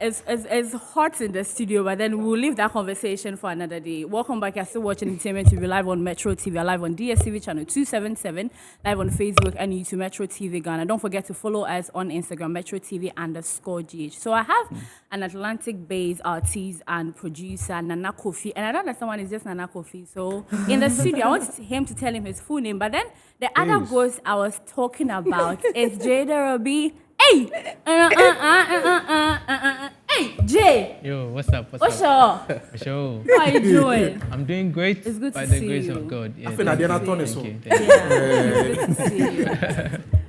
it's hot in the studio, but then we'll leave that conversation for another day. Welcome back. You're still watching Entertainment TV live on Metro TV, live on DSTV channel 277, live on Facebook and YouTube Metro TV Ghana. Don't forget to follow us on Instagram, Metro TV_GH. So I have an Atlantic-based artist and producer, Nana Kofi, and I don't understand why it's just Nana Kofi. So in the studio, I want him to tell him his full name, but then the other ghost I was talking about is J.Derobie. Hey! Hey, Jay! Yo, what's up? What's up? Show. How are you doing? I'm doing great. It's good by to the see grace you. of God. Yeah, I feel like they're not thank so. you. Yeah, it's good to see you.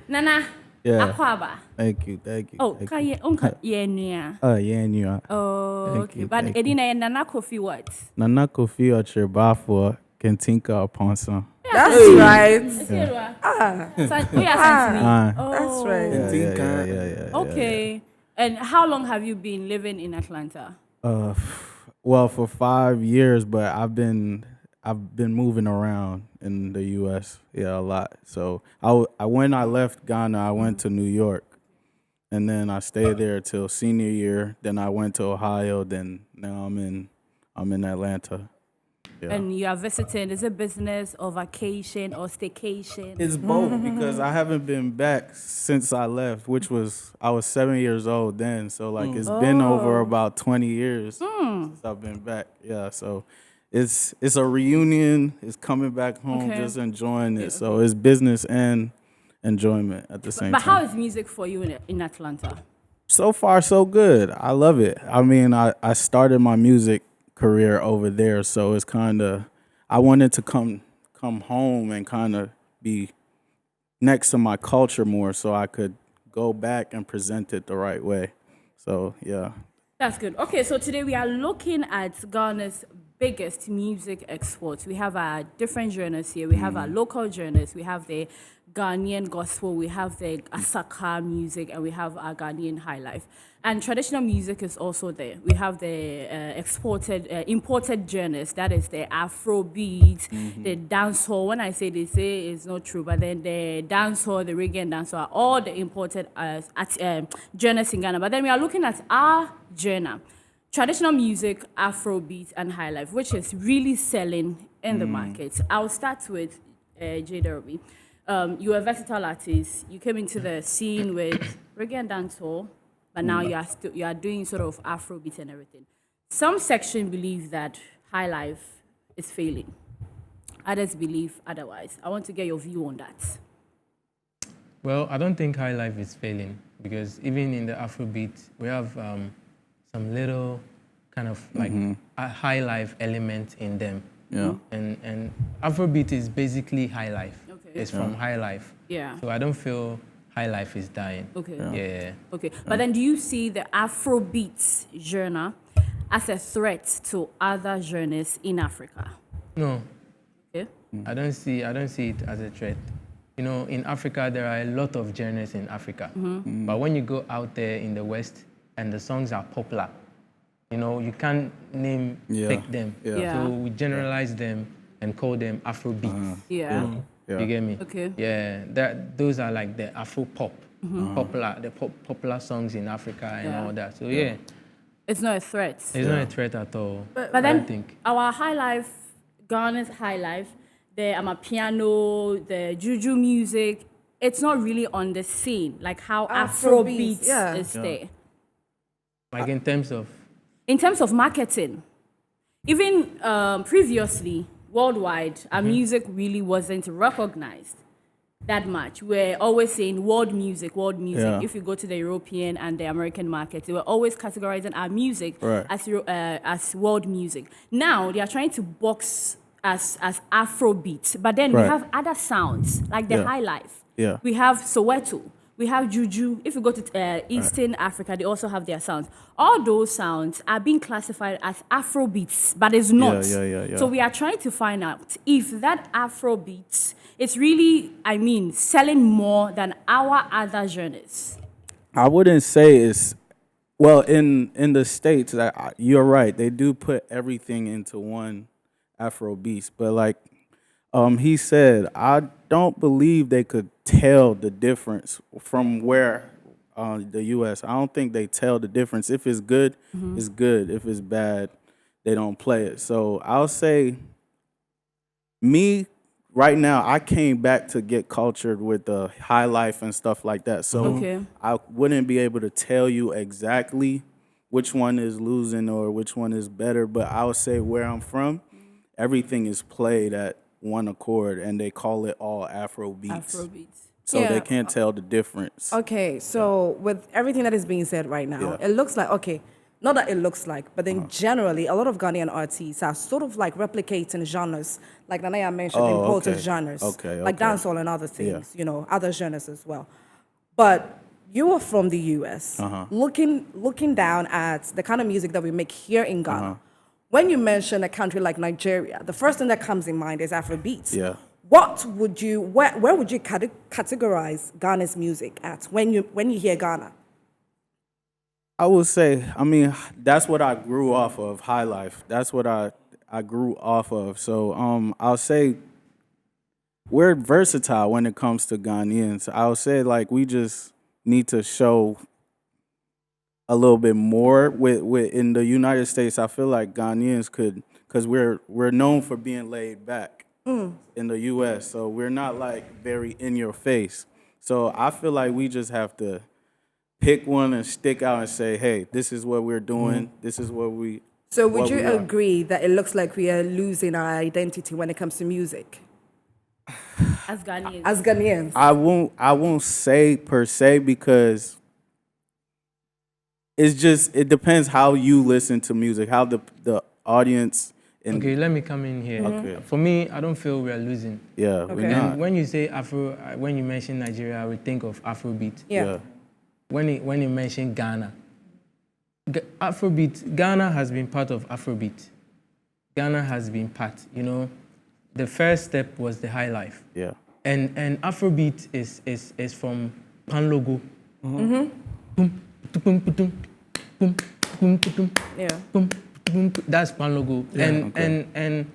Nana, Yeah. Akwaba. Thank you. Oh, thank can you. you unka yeah. Yeah, and you are. Oh, Thank okay. you, But thank you. Edina and Nana Kofi what? Nana Kofi Ochirba Kentinka upon some. That's right. We are Santini. That's right. Yeah. Okay. And how long have you been living in Atlanta? Well, for 5 years, but I've been moving around in the U.S. a lot. So when I left Ghana, I went to New York, and then I stayed there till senior year. Then I went to Ohio. Then now I'm in Atlanta. Yeah. And you are visiting, is it business or vacation or staycation? It's both because I haven't been back since I left, I was 7 years old then. So like it's been over about 20 years since I've been back. Yeah, so it's a reunion. It's coming back home, just enjoying it. So it's business and enjoyment at the same But time. how is music for you in Atlanta? So far, so good. I love it. I mean, I started my music career over there, so it's kind of, I wanted to come home and kind of be next to my culture more so I could go back and present it the right way. So, yeah. That's good. Okay, so today we are looking at Ghana's biggest music exports. We have our different genres here. We have our local genres. We have the Ghanaian gospel. We have the Asaka music, and we have our Ghanaian highlife. And traditional music is also there. We have the imported genres. That is the Afrobeat, the dancehall. When I say they say it's not true, but then the dancehall, the reggae and dancehall are all the imported genres in Ghana. But then we are looking at our genre. Traditional music, Afrobeat, and highlife, which is really selling in the market. I'll start with J.Derobie. You're a versatile artist. You came into the scene with reggae and dancehall, but now you are doing sort of Afrobeat and everything. Some section believe that highlife is failing. Others believe otherwise. I want to get your view on that. Well, I don't think Highlife is failing because even in the Afrobeat, we have some little kind of like a Highlife element in them. Yeah. And Afrobeat is basically Highlife. Okay. It's from Highlife. Yeah. So I don't feel Highlife is dying. Okay. Yeah. Okay. But then do you see the Afrobeat genre as a threat to other genres in Africa? No, Okay. I don't see it as a threat. You know, in Africa, there are a lot of genres in Africa. But when you go out there in the West and the songs are popular, you know, you can't pick them. Yeah. So we generalize them and call them Afrobeats. Yeah. You get me? Okay. Yeah, those are like the Afro pop, popular songs in Africa and all that. So yeah, It's not a threat. it's not a threat at all. But I then don't think. our highlife, Ghana's highlife, the Amapiano, the Juju music, it's not really on the scene like how Afrobeat yeah. is there. Like in terms of In terms of marketing, even previously, worldwide, our music really wasn't recognized that much. We're always saying world music, world music. Yeah. If you go to the European and the American markets, they were always categorizing our music as world music. Now they are trying to box as Afrobeat, but then we have other sounds like the highlife. Yeah. We have Soweto. We have Juju. If you go to Eastern Africa, they also have their sounds. All those sounds are being classified as Afrobeats, but it's not. Yeah. So we are trying to find out if that Afrobeats is really, selling more than our other genres. I wouldn't say it's, well, in the States, you're right. They do put everything into one Afrobeats, but like he said, I don't believe they could tell the difference from where the U.S. I don't think they tell the difference. If it's good, it's good. If it's bad, they don't play it. So I'll say, me right now, I came back to get cultured with the high life and stuff like that. So Okay. I wouldn't be able to tell you exactly which one is losing or which one is better. But I would say where I'm from, everything is played at one accord, and they call it all Afro beats. Afrobeats. So Yeah. they can't tell the difference. Okay, so with everything that is being said right now, Yeah. it looks like, okay, not that it looks like, but then generally, a lot of Ghanaian artists are sort of like replicating genres, like Nana mentioned, Oh, imported okay. genres, Okay, like okay. dancehall and other things, other genres as well. But you are from the US, looking down at the kind of music that we make here in Ghana. When you mention a country like Nigeria, the first thing that comes in mind is Afrobeats. Yeah. Where would you categorize Ghana's music at when you hear Ghana? I would say, I mean, that's what I grew off of, high life. That's what I grew off of. So I'll say we're versatile when it comes to Ghanaians. I'll say like we just need to show a little bit more with in the United States. I feel like Ghanaians could, because we're known for being laid back in the US. So we're not like very in your face. So I feel like we just have to pick one and stick out and say, hey, this is what we're doing. This is what we. So would what you we are. agree that it looks like we are losing our identity when it comes to music As Ghanaians. as Ghanaians? I won't say per se, because it depends how you listen to music, how the audience and Okay, let me come in here. Okay. For me, I don't feel we are losing. yeah, we're Okay. not. And when you say Afro, when you mention Nigeria, I would think of Afrobeat. Yeah. When you mention Ghana, Afrobeat, Ghana has been part of Afrobeat. Ghana has been part. The first step was the high life. Yeah. And Afrobeat is from Pan Logo. Yeah. That's Pan Logo. And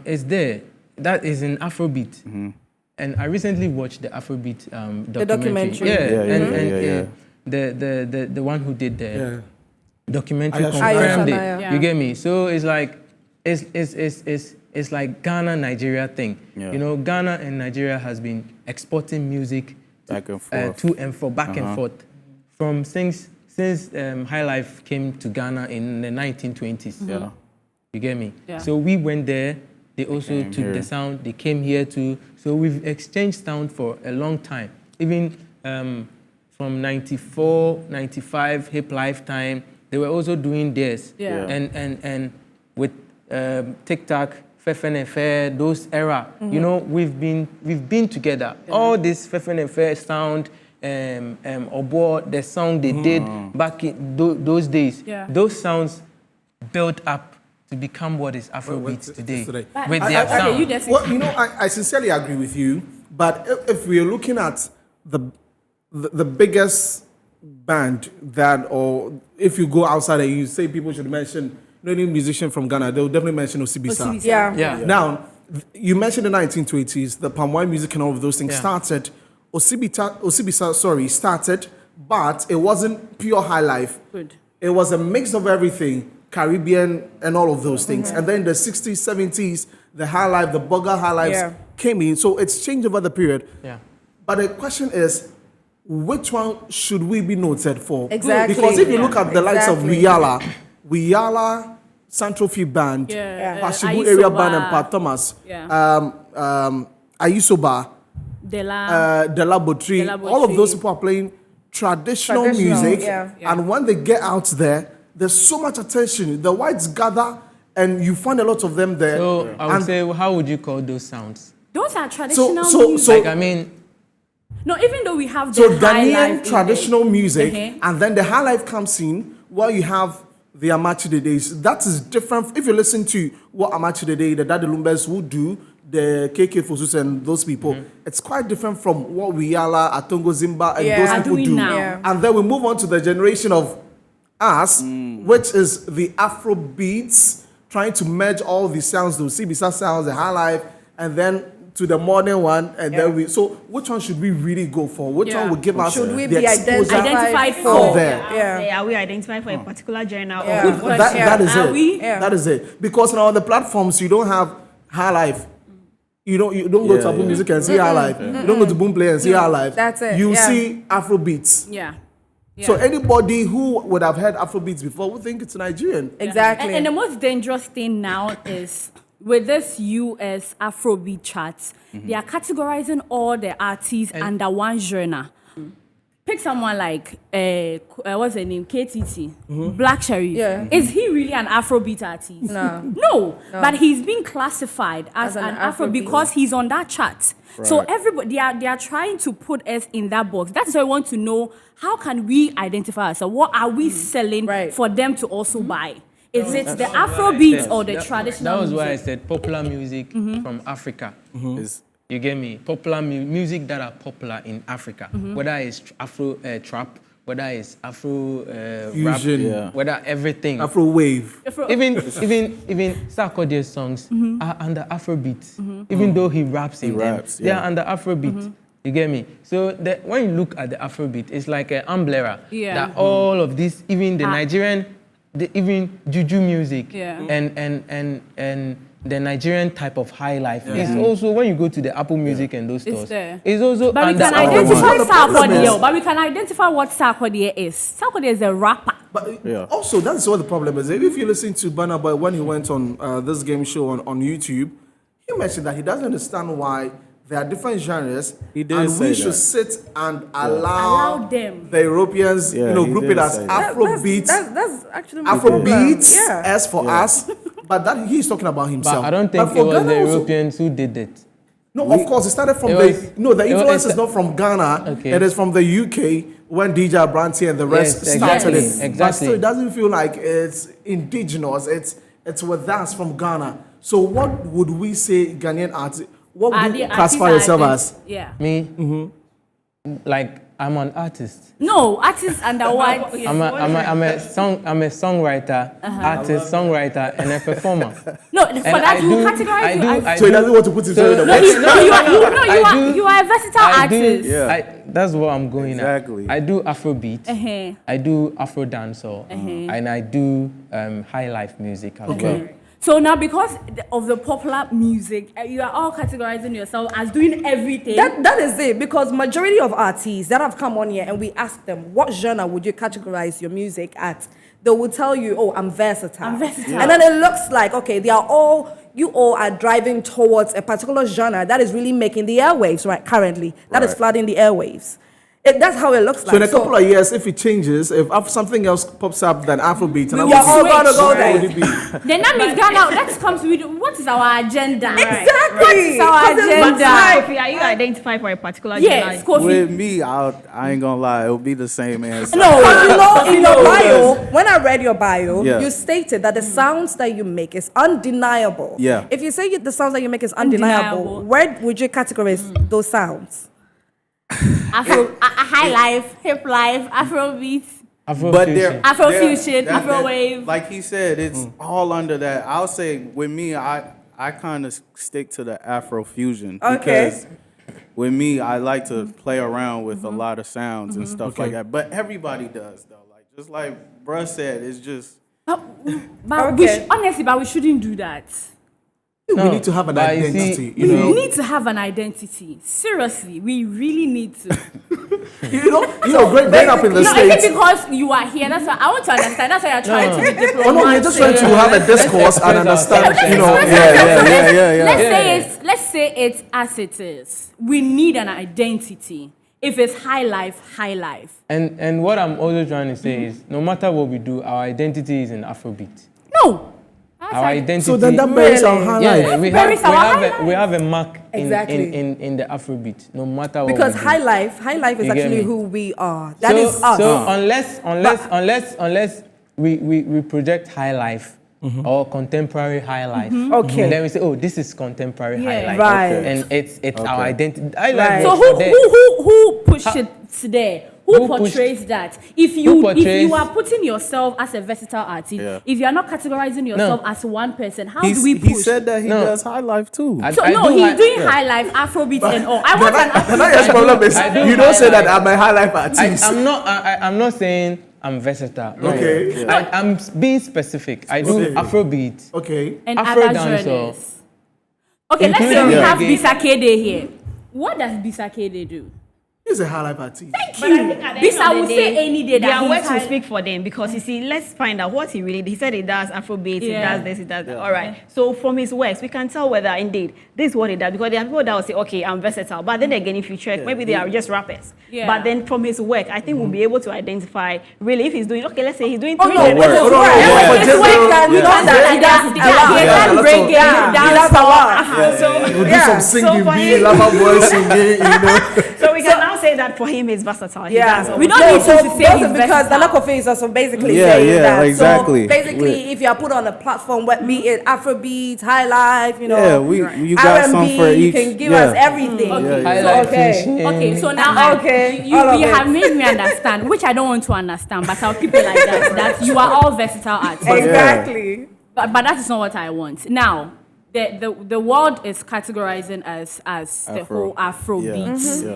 it's there. That is in Afrobeat. And I recently watched the Afrobeat documentary. documentary. Yeah, Yeah. the one who did the documentary Ayosha confirmed it. Naya. Yeah. You get me? So it's like it's like Ghana Nigeria thing. Yeah. Ghana and Nigeria has been exporting music Back and forth. to and fro, back and forth, from since High Life came to Ghana in the 1920s. Yeah. You get me? Yeah. So we went there. They also came took here. the sound. They came here too. So we've exchanged sound for a long time. Even from 94, 95, Hip Lifetime, they were also doing theirs. Yeah. And with TikTok, Fefen Fair, those era, we've been together. All this Fefen Fair sound, Obo, the song they did back in those days, Yeah. those sounds built up to become what is Afrobeats today. But- With I- their okay, sound. you just Well, I sincerely agree with you, but if we're looking at the biggest band that, or if you go outside and you say people should mention any musician from Ghana, they'll definitely mention Osibisa. Osibisa. Yeah. Yeah. Now, you mentioned the 1920s, the palm wine music and all of those things Yeah. started. Osibisa, started, but it wasn't pure high life. Good. It was a mix of everything, Caribbean and all of those things. And then the 60s, 70s, the high life, the bugger high lives Yeah. came in. So it's changed over the period. Yeah. But the question is, which one should we be noted for? Exactly. Because if you look at the likes of Exactly. Wiyala, Central Fee Band, Yeah. Pashibu Area Ayisoba. Band and Pat Thomas, Yeah. Ayisoba, Dela. Dela Botri, Dela all of Botri. those people are playing traditional Traditional, music. yeah. And when they get out there, there's so much attention. The whites gather and you find a lot of them there. So I would And say, how would you call those sounds? Those are traditional so- music. so- Like, I mean, No, even though we have the So high life Ghanaian in traditional it. music, Uh-huh. and then the high life comes in while you have the Amachide days. That is different. If you listen to what Amachide Day, the Daddy Lumbers would do, the KK Fosus and those people, it's quite different from what Wiyala, Atongo Zimba, and Yeah. those Are people doing do. now. Yeah. And then we move on to the generation of us, which is the Afro beats, trying to merge all the sounds, the Sibisa sounds, the high life, and then to the modern one, and then we. So which one should we really go for? Which one would give us Should we the be exposure identified out for? there? Yeah. Are we identified for a particular genre? Yeah. Or Good what? That is Are it. we? Yeah. That is it. Because now on the platforms you don't have Highlife. You don't go to Apple Music and see Highlife. You don't go to Boomplay and see Highlife. That's it, You yeah. see Afrobeats. Yeah. So anybody who would have heard Afrobeats before would think it's Nigerian. Exactly. And the most dangerous thing now is with this US Afrobeat charts, they are categorizing all the artists under one genre. Pick someone like what's her name, KTT, Black Sherif. Yeah. Is he really an Afrobeat artist? No. But he's being classified as an Afro Afrobeat. because he's on that chart. So everybody they are trying to put us in that box. That's why I want to know, how can we identify ourselves? What are we selling for them to also buy? Is it the Afrobeats or the traditional? That was why I music? said popular music from Africa. You get me? Popular music that are popular in Africa, whether it's Afro trap, whether it's Afro rap, Fusion. whether everything. Afro wave. Even Sarkodie's songs are under Afrobeat. Even though he raps in them, they are under Afrobeat. You get me? So when you look at the Afrobeat, it's like an umbrella that all of this, even the Nigerian, even juju music, and the Nigerian type of high life is also, when you go to the Apple Music and those stores, it's also But we under can Afrobeat. identify The problem is- Sarkodie. But we can identify what Sarkodie is. Sarkodie is a rapper. But also, that's what the problem is. If you listen to Burna Boy when he went on this game show on YouTube, he mentioned that he doesn't understand why there are different genres, He did and say we should that. sit and Allow allow them. the Europeans, Yeah, he group did it as say that. Afrobeats, That's actually my problem. Afrobeats, Yeah. as for us. But that he's talking about himself. But I don't think But it for was Ghana the also- Europeans who did it. No, of course, it started from It the was- the it was- influence is not from Ghana. Okay. It is from the UK when DJ Abranti and the rest Yes, started exactly, it. But exactly. still, it doesn't feel like it's indigenous. It's with us from Ghana. So what would we say Ghanaian artists? What Are would the you classify artists yourself are as? Yeah. Me, like I'm an artist. No, artists under what? I'm a songwriter, artist, songwriter, and a performer. No, for that you categorize you as. So he doesn't want to put himself in the No, box. you are a versatile artist. Yeah. That's what I'm going Exactly. at. I do Afrobeat, I do Afro dancehall, and I do high life music as well. So now, because of the popular music, you are all categorizing yourself as doing everything. That is it, because majority of artists that have come on here and we ask them, what genre would you categorize your music at? They will tell you, oh, I'm versatile. I'm versatile. And then it looks like, okay, you all are driving towards a particular genre that is really making the airwaves right currently. That is flooding the airwaves. That's how it looks like. So in a couple of years, if it changes, if something else pops up than Afrobeat, and we are all switch. going to go what there. would it be? Then that means Ghana, that comes with what is our agenda? Exactly. What is our 'Cause it looks agenda? like- Kofi, are you identified for a particular Yes, genre? Kofi. With me, I ain't gonna lie, it'll be the same answer. No, in your bio, when I read your bio, Yeah. you stated that the sounds that you make is undeniable. Yeah. If you say the sounds that you make is undeniable, Undeniable. where would you categorize those sounds? A high life, hip life, Afrobeat. Afrofusion. Afrofusion, Afrowave. Like he said, it's all under that. I'll say with me, I kind of stick to the Afrofusion Okay. because with me, I like to play around with a lot of sounds and stuff like that. But everybody does though. Like just like bruh said, it's just But Okay. honestly, but we shouldn't do that. We need to have an but you identity. see, You We know, need to have an identity. Seriously, we really need to. growing up in the No, I think States. because you are here, that's why I want to understand. That's why you're trying to be diplomatic. Oh no, we're just trying to have a discourse and understand. Let's say it's as it is. We need an identity. If it's high life, high life. And what I'm also trying to say is, no matter what we do, our identity is in Afrobeat. No. Our identity. So then that buries our high life. Yeah, we have a mark Exactly. in the Afrobeat, no matter what. Because we do. high life is You get actually me? who we are. That is us. So unless we project high life or contemporary high life, Okay. and then we say, oh, this is contemporary high life, Right. and it's our identity. High life Right. So was there. who pushed it there? Who pushed- portrays that? Who If portrays- you are putting yourself as a versatile artist, if you are not categorizing yourself as one person, how do we push? He said that he No. does high life too. I- So I no, do he's hi- doing high life, Afrobeats and all. I want an Nana's Afrobeat. problem is I do you don't say that highlight. I'm a high life artist. I'm not saying I'm versatile. No. Okay. I'm being specific. I do Okay. Afrobeat. Okay. And Afro other dancehall. genres. Okay, let's say Including we have reggae. Bisakede here. What does Bisakede do? He's a high life artist. But I think at the Bisa end of will the say day, any day that their he's words will high- speak for them because you see, let's find out what he really. He said he does Afrobeat, he Yeah. does this, he does that. All right. So from his works, we can tell whether indeed this is what he does because there are people that will say, okay, I'm versatile, but then again, if you check, maybe they are just rappers. Yeah. But then from his work, I think we'll be able to identify really if he's doing. Okay, let's say he's doing Oh three no, genres. it's Hold on, work. yeah. It's Just- work and yeah. we know that he does Yeah. Yeah. reggae, Yeah. dance, That's a lot. We'll do Yeah. some singing, So for be him- lover boy singing, you know. So we can now say that for him, he's versatile. He does all We don't that. need so him to say those he's are because versatile. Nana Kofi is also basically Yeah, saying yeah, that. exactly. So basically, if you are put on a platform, what be it Afrobeat, High Life, you know, Yeah, you got some R&B, for you each. can give us everything. Okay. Yeah, I yeah. like Okay. fishing. Okay, so now Okay, you all of you it. have made me understand, which I don't want to understand, but I'll keep it like that. That you are all versatile artists. Exactly. But that is not what I want. Now, the world is categorizing as the Afro. whole Afrobeat. Yeah.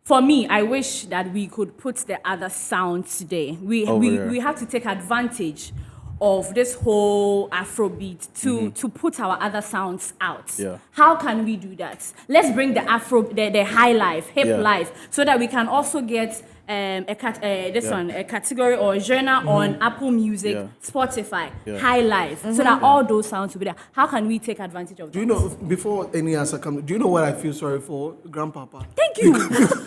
For me, I wish that we could put the other sounds today. Over there. We have to take advantage of this whole Afrobeat to put our other sounds out. Yeah. How can we do that? Let's bring the high life, hip Yeah. life, so that we can also get a category or a genre on Apple Music, Yeah. Spotify, Yeah. High Life, so that all those sounds will be there. How can we take advantage of that? Do you know, before any answer comes, do you know what I feel sorry for? Grandpapa. Thank you.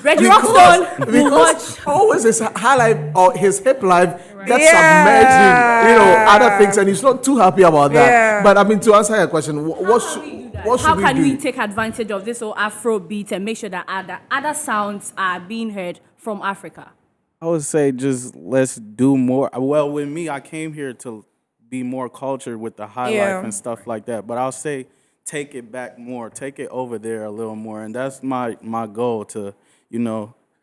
Reggie Rockstone will watch. Because always his high life or his hip life gets Yeah. submerged in, other things, and he's not too happy about that. Yeah. But I mean, to answer your question, what How should can we do that? what should How we can do? we take advantage of this whole Afro beat and make sure that other sounds are being heard from Africa? I would say just let's do more. Well, with me, I came here to be more cultured with the high Yeah. life and stuff like that. But I'll say take it back more, take it over there a little more, and that's my goal to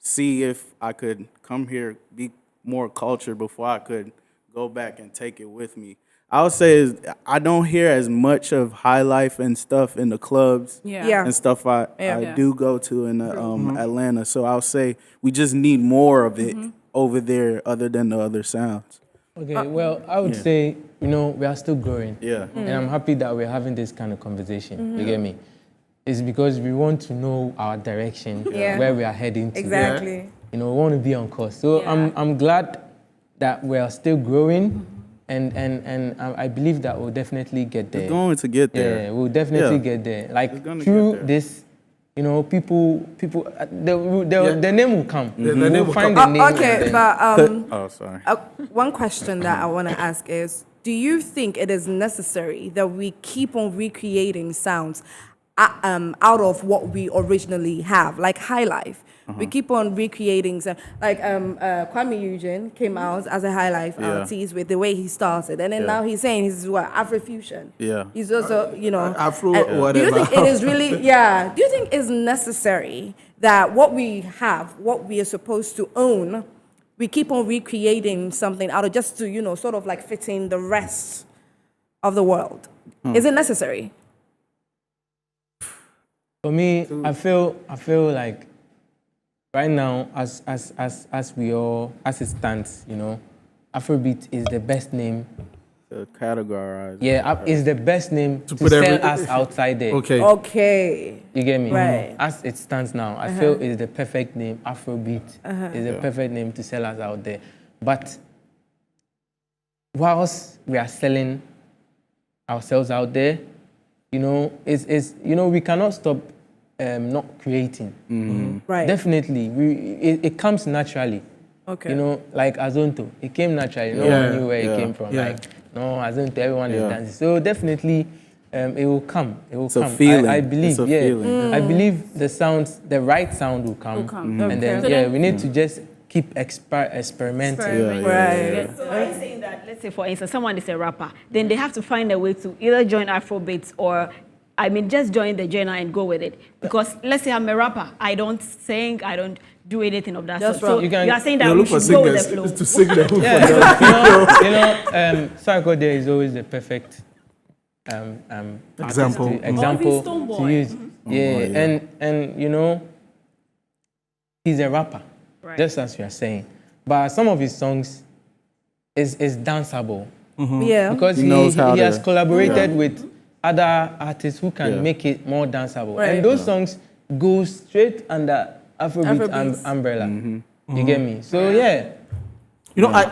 see if I could come here, be more cultured before I could go back and take it with me. I would say I don't hear as much of high life and stuff in the clubs Yeah. and stuff I Yeah. do go to in Atlanta. So I'll say we just need more of it over there other than the other sounds. Okay, well, I would say, we are still growing. Yeah. And I'm happy that we're having this kind of conversation. You get me? It's because we want to know our direction, Yeah. where we are heading to. Exactly. We want to be on course. So Yeah. I'm glad that we are still growing, and I believe that we'll definitely get there. It's going to get there. Yeah, we'll definitely Yeah. get there. It's Like gonna through get there. this, people, the name will come. The We'll name will find come. the name. Okay, and then- but Oh, sorry. one question that I want to ask is, do you think it is necessary that we keep on recreating sounds out of what we originally have, like High Life? We keep on recreating, like Kwame Eugene came out as a High Life Yeah. artist with the way he started, and then Yeah. now he's saying he's what, Afrofusion. Yeah. He's also, Afro and whatever. Do you think it is really, do you think it's necessary that what we have, what we are supposed to own, we keep on recreating something out of just to, sort of like fit in the rest of the world? Is it necessary? For me, I feel like right now, as it stands, Afrobeat is the best name. Categorize. Yeah, is the best name to put sell every- us outside there. Okay. Okay. You get me? Right. As it stands now, I feel it's the perfect name. Afrobeat is the perfect name to sell us out there. But whilst we are selling ourselves out there, we cannot stop not creating. Right. Definitely, it comes naturally. Okay. Like Azonto, it came naturally. No Yeah, one knew where yeah, it came from. yeah. Like, no, Azonto, everyone is Yeah. dancing. So definitely, it will come. It will It's a come. feeling. I believe, It's a feeling. I believe the right sound will come. And then, Okay. we need to just keep experimenting. Right. So are you saying that, let's say for instance, someone is a rapper, then they have to find a way to either join Afrobeats or, just join the genre and go with it? Because let's say I'm a rapper, I don't sing, I don't do anything of that That's sort. So right. you are saying that You we look for should go with the singers flow. to sing the hook Yeah, for them. Sarko there is always the perfect Example. artist example to Stonebwoy. use. Yeah, and you know, he's a rapper, just as you are saying. But some of his songs is danceable Yeah. because He knows how he has to- collaborated with other artists who can make it more danceable. Right. And those songs go straight under Afrobeat Afrobeats. umbrella. You get me? So yeah. You know, I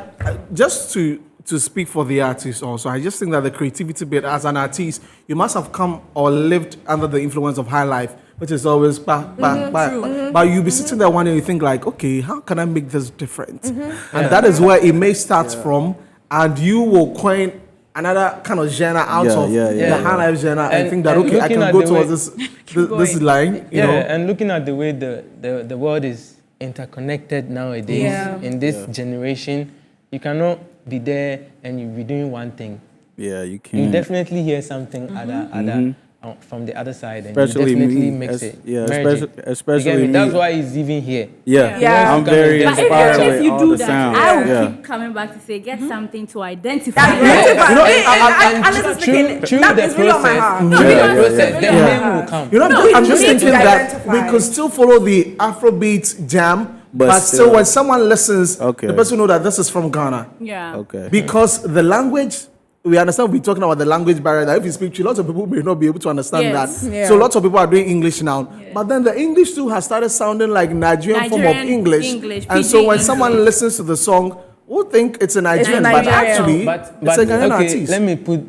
just to speak for the artist also, I just think that the creativity bit as an artist, you must have come or lived under the influence of high life, which is always but you'll be sitting there one day and you think like, okay, how can I make this different? And that is where it may start from, and you will coin another kind of genre out of the high life genre and think that, okay, I looking can at go the towards way- this line, you know. And looking at the way the world is interconnected nowadays in this generation, you cannot be there and you be doing one thing. Yeah, you You can. definitely hear something other from the other side, and Especially you definitely me, mix es- it. yeah, merge it. especially You get me? me. That's why he's even here. Yeah, Yeah. I'm very But inspired If with you all do the that, sounds. I will Yeah. keep coming back to say, get something to identify. You know, And honestly speaking, through that the is really on my process, heart. through Yeah, the process, yeah, the yeah. name will come. You know, No, I'm just you need thinking to that identify. we could still follow the Afrobeat jam, but still when someone listens, Okay. the person know that this is from Ghana. Yeah. Okay. Because the language, we understand we're talking about the language barrier, that if you speak to lots of people may not be able to understand Yes. that. Yeah. So lots of people are doing English now. But then the English too has started sounding like Nigerian form of Nigerian English. English, And so PG when English. someone listens to the song, we'll think it's a Nigerian, but Nigerian. actually But it's a Ghanaian okay, artist. let me put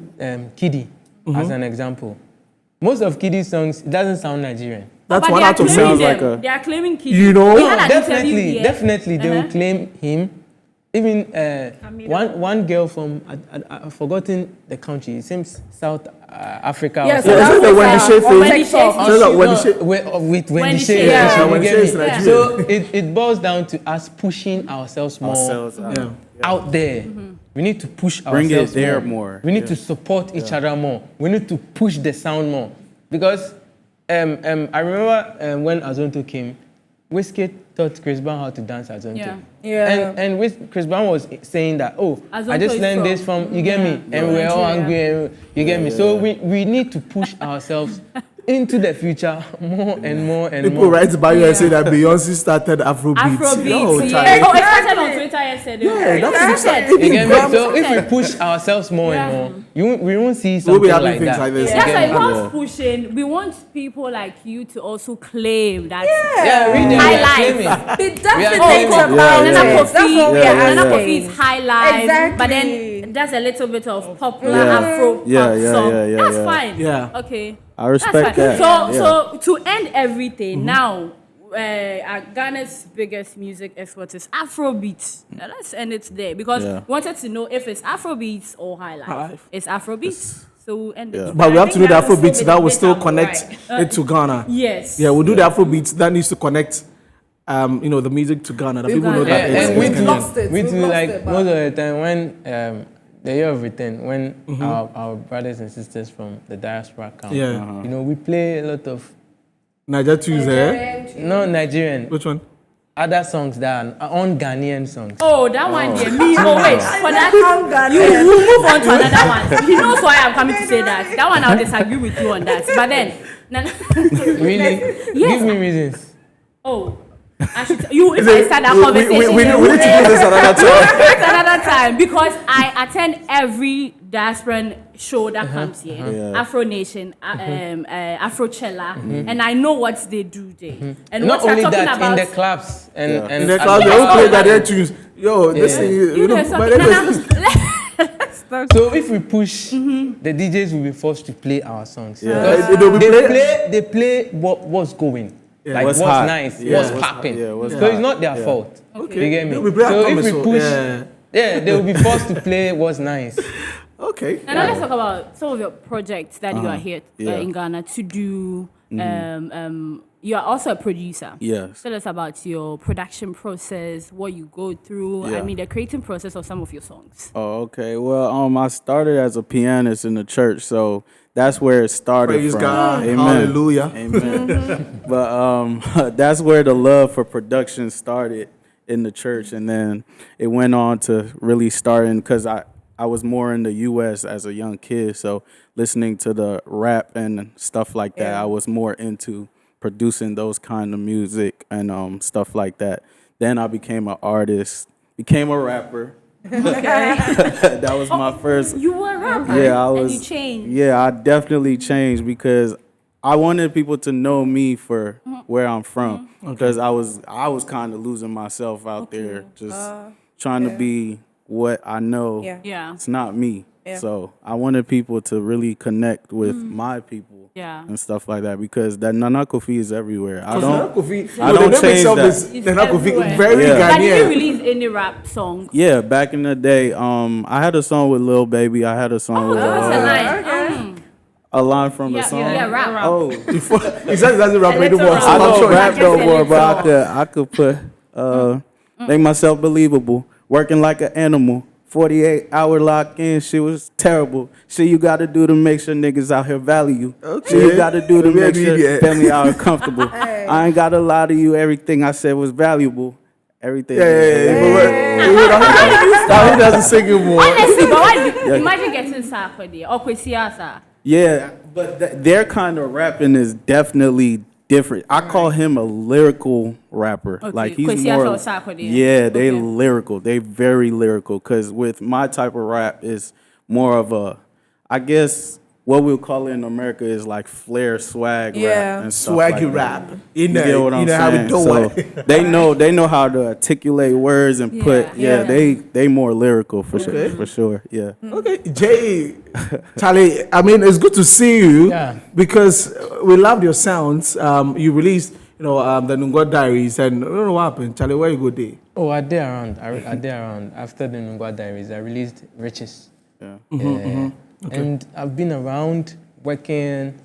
Kiddy as an example. Most of Kiddy's songs, it doesn't sound Nigerian. That's But one they are out of claiming sounds them. like a- They are claiming kids. You know? We had an interview Definitely, here. definitely, they will claim him. Even one girl from I've forgotten the country. It seems South Africa. or Yes, something. Yeah, is it the Wendy Shea thing? Wendy Shea. Is it like Wendy Shea? With Wendy Wendy Shea. Shea. Yeah, you Wendy get Shea me? is Nigerian. So it boils down to us pushing ourselves more Yeah. out there. We need to push Bring it ourselves there more. We need to support each other more. We need to push the sound more. Because I remember when Azonto came, Wizkid taught Chris Brown how to dance Azonto. Yeah. Yeah. And Chris Brown was saying that, I Azonto just is learned this from, you get me? And we're all Nigeria. angry, you get me? So we need to push ourselves into the future more and more and People more. write about you and say that Beyonce started Afrobeats. Afrobeats. Yo, Yeah. Charlie. Oh, it started on Twitter yesterday. Yeah, that's Started. You get me? Grams- So if we push ourselves more and more, we won't see We'll be something having like things that. like this. You That's get why me? once pushing, we want people like you to also claim that. Yeah, read them. Highlights. They We definitely are think claiming. about Nana it. Kofi, That's what we are Nana asking. Kofi is highlight, but Exactly. then that's a little bit of popular Yeah. Afro pop Yeah, song. yeah, That's yeah. fine. Yeah. Okay. I respect That's that. fine. So to end everything now, Ghana's biggest music export is Afrobeats. Now let's end it there because Yeah. we wanted to know if it's Afrobeats or Highlife. Highlife. It's Afrobeats. So we'll end it. But we I have to think do the that will Afrobeats still that be will still debatable, connect right? it to Ghana. Yes. Yeah, we'll do the Afrobeats that needs to connect, the music to Ghana. That people know Ghana. that Yeah, it's and we Ghanaian. do, lost it. we We've do lost like it, but- most of the time when the year of return, when our brothers and sisters from the diaspora come, Yeah. we play a lot of Niger Tuesday. not Nigerian, Which one? other songs that are on Ghanaian songs. Oh, that one, yeah. Me, wait. For that, Ghana. you move on to another one. He knows why I'm coming to say that. That one, I'll disagree with you on that. But then, Really? Yes. Give me reasons. oh, I should you if I start that conversation. We need to do this another time. It's another time because I attend every diasporan show that comes here. Yeah. Afro Nation, Afrochella, and I know what they do there. And Not what only you're talking that, about in the clubs and In the and- club, they Yes, all play oh, Ghanaian tunes. Yo, this Yeah. thing, you know but something. anyways, So if we push, the DJs will be forced to play our songs. Yeah. Because They'll be play- they play what's going. Yeah. Like What's what's hot. nice, Yeah. what's What's- popping. yeah, what's so hot. it's not their Yeah. fault. Okay. You get me? They'll be playing So if Thomas, we so, push, yeah. they will be forced to play what's nice. Okay. And now let's talk about some of your projects that you are here Yeah. in Ghana to do You are also a producer. Yes. Tell us about your production process, what you go through. Yeah. I mean, the creating process of some of your songs. Oh, okay. Well, I started as a pianist in the church, so that's where it started Praise from. God. Amen. Hallelujah. Amen. But that's where the love for production started in the church, and then it went on to really starting because I was more in the U.S. as a young kid, so listening to the rap and stuff like that, I was more into producing those kind of music and stuff like that. Then I became an artist, became a rapper. That was my first. You were a rapper. Yeah, I was. And you changed. Yeah, I definitely changed because I wanted people to know me for where I'm from. Because I was kind of losing myself out there, just trying to be what I know. Yeah. It's not me. Yeah. So I wanted people to really connect with my people. Yeah. And stuff like that because that Nana Kofi is everywhere. I Nana don't. Kofi, I don't change that. It's Nana Kofi, everywhere. very Yeah. But did you Ghanaian. release any rap song? Yeah, back in the day, I had a song with Lil Baby. I had a song with What's the line? a line from the Yeah, song. yeah, rap. Oh, He said he doesn't rap A little anymore. rap. So I I'm don't sure. rap no Just a more, but little. I could put make myself believable. Working like an animal. 48-hour lock in, shit was terrible. Shit you gotta do to make sure niggas out here value you. Okay. Shit you gotta do to Maybe make sure yeah. family out here comfortable. I ain't gotta lie to you, everything I said was valuable. Everything. Now he doesn't sing anymore. Honestly, but imagine getting Sarkodie or Kwesiasa. Yeah, but their kind of rapping is definitely different. I call him a lyrical rapper. Okay, Like he's Kwesi more. Arthur Sarkodie. Yeah, they Okay. lyrical. They very lyrical. Cause with my type of rap is more of a, I guess what we'll call it in America is like flair swag Yeah. rap and stuff Swaggy like that. rap. You get what I'm how saying? we do So it. they know how to articulate words and put. Yeah. They more lyrical for Okay. sure. For sure. Yeah. Okay, Jay, Charlie, I mean, it's good to see you Yeah. because we loved your sounds. You released, the Nungwa Diaries, and I don't know what happened. Charlie, where you go there? Oh, I did around. I did around. After the Nungwa Diaries, I released Riches. Yeah. Yeah. And I've been around working,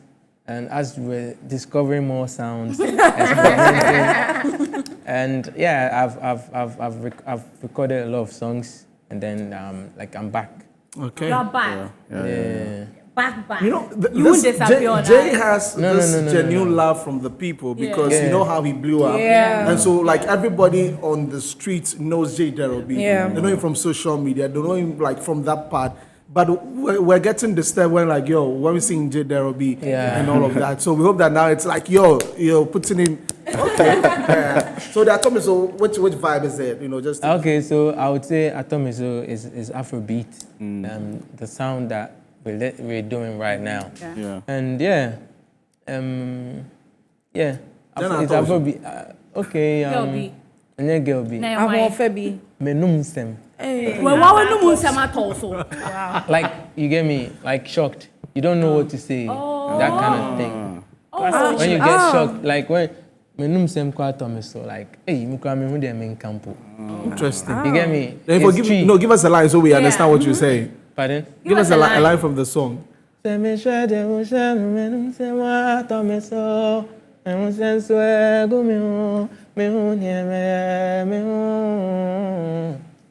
and as we're discovering more sounds, experimenting. And yeah, I've recorded a lot of songs, and then I'm back. Okay. You're back. Yeah. Back. You know, You won't disappear on Jay that. has No, this no, no, no, genuine no. love from the people because Yeah. you know how he blew up. Yeah. And so, like, everybody on the streets knows J.Derobie. Yeah. They know him from social media. They know him, like, from that part. But we're getting the step when, like, when we sing J.Derobie Yeah. and all of that. So we hope that now it's like, you're putting in. Okay. Yeah. So that told me, so which vibe is it? Just. Okay, so I would say Atomiso is Afrobeat, the sound that we're doing right now. Yeah. And yeah, Then it's Atomiso. Afrobeat. Okay, Gelbi. Nye Gelbi. Na I'm your on mind. Febi. Menum sem. Well, why would you say at all? So Like, you get me? Like, shocked. You don't know what to say. That kind of thing. When you get shocked, like when menum sem kwa Atomiso, like, hey, mukwa me hu de men campo. Interesting. You get me? Then It's tree. give us a line so we understand what you're saying. Pardon? Give us a line from the song.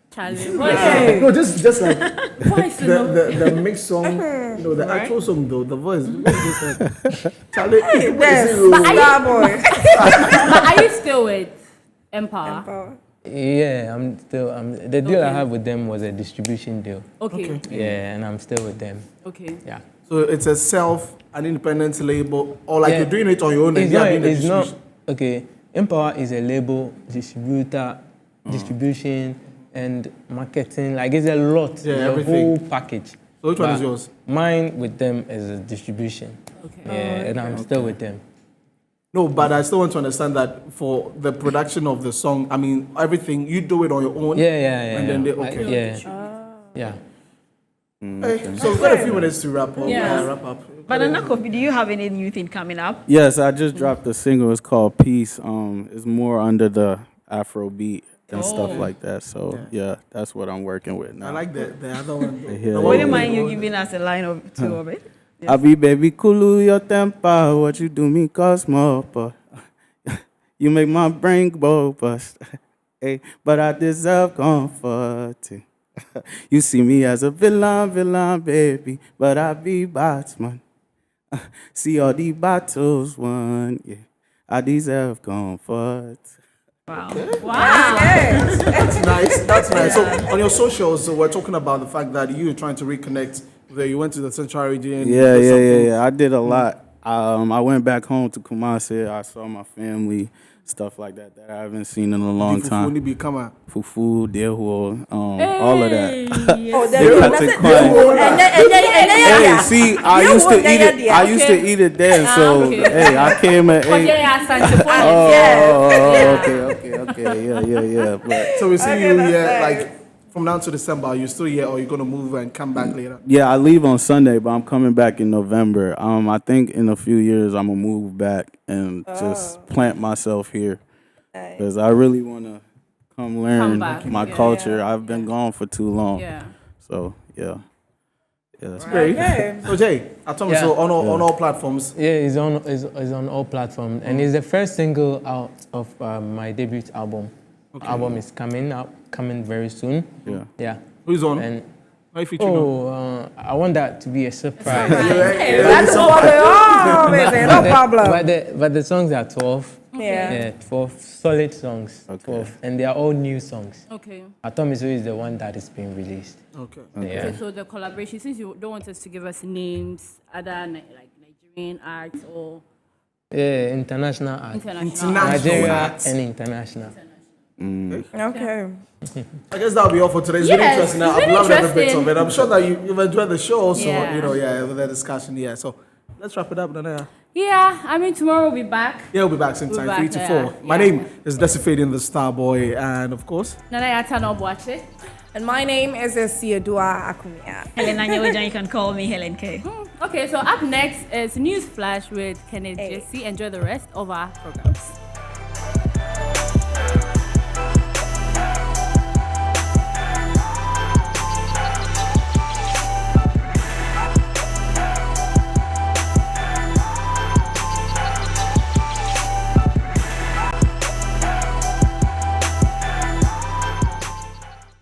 Charlie, No, just like voice, you know. the mixed song, the actual song though, the voice. Just like, Charlie, Yes. But are you- Starboy. But are you still with Empire? Yeah, I'm still. The deal I have with them was a distribution deal. Okay. Yeah, and I'm still with them. Okay. Yeah. So it's an independent label, or like Yeah. you're doing it on your own and It's they are not. doing the It's not. distribution. Okay. Empower is a label, distributor, distribution, and marketing. Like it's a lot. Yeah, it's everything. a whole package. So which one is But yours? Mine with them is a distribution. Okay. Yeah, and I'm still with them. No, but I still want to understand that for the production of the song, I mean, everything, you do it on your own. Yeah. And then they, Like, okay. yeah. Hey, so we've got a few minutes to wrap up. Yeah. Wrap up. But Nana Kofi, do you have any new thing coming up? Yes, I just dropped a single. It's called Peace. It's more under the Afrobeat and stuff like that. So yeah, that's what I'm working with now. I like the other one. hear The it. one Wouldn't with- mind you giving us a line of two of it? I be baby cool your temper. What you do me cause more, but you make my brain go bust. Hey, but I deserve comfort. You see me as a villain, baby, but I be Batman. See all the battles won, yeah. I deserve comfort. Wow. That's nice. That's nice. So on your socials, we're talking about the fact that you were trying to reconnect. You went to the Central region. Yeah. I did a lot. I went back home to Kumasi. I saw my family, stuff like that I haven't seen in a long time. Fufu, Dehuo, all of that. Oh, there you go. Hey, see, I used to eat it. I used to eat it then. So hey, I came and ate. Yeah. But, So we see you here like from now to December. Are you still here, or are you gonna move and come back later? yeah, I leave on Sunday, but I'm coming back in November. I think in a few years I'm gonna move back and just plant myself here because I really wanna come learn my culture. I've been gone for too long. Yeah. So yeah. That's Great. So Jay, I told you so on all platforms. Yeah, it's on all platforms, and it's the first single out of my debut album. Album is coming very soon. Yeah. Who's on? And How you featuring on? I want that to be a surprise. That's no problem. But the songs are 12. Yeah. 12 solid songs. 12, and they are all new songs. Okay. Atomiso is the one that is being released. Okay. Yeah. So the collaboration, since you don't want us to give us names, other like Nigerian acts or Yeah, international art. Nigeria acts. and international. Okay. I guess that'll be all for today. It's Yes, really interesting. it's I've really loved every bit interesting. of it. I'm sure that you've enjoyed the show also, Yeah. with the discussion. Yeah. So let's wrap it up, Nana. Yeah, I mean, tomorrow we'll be back. Yeah, we'll be back same We'll time, be 3 back, to 4. yeah. My name is Desifading the Starboy, and of course, Nana Yata Nobwache. And my name is Siadua Akumia. Helen Anyewejan, you can call me Helen K. Okay, so up next is News Flash with Kenneth Jesse. Enjoy the rest of our programs.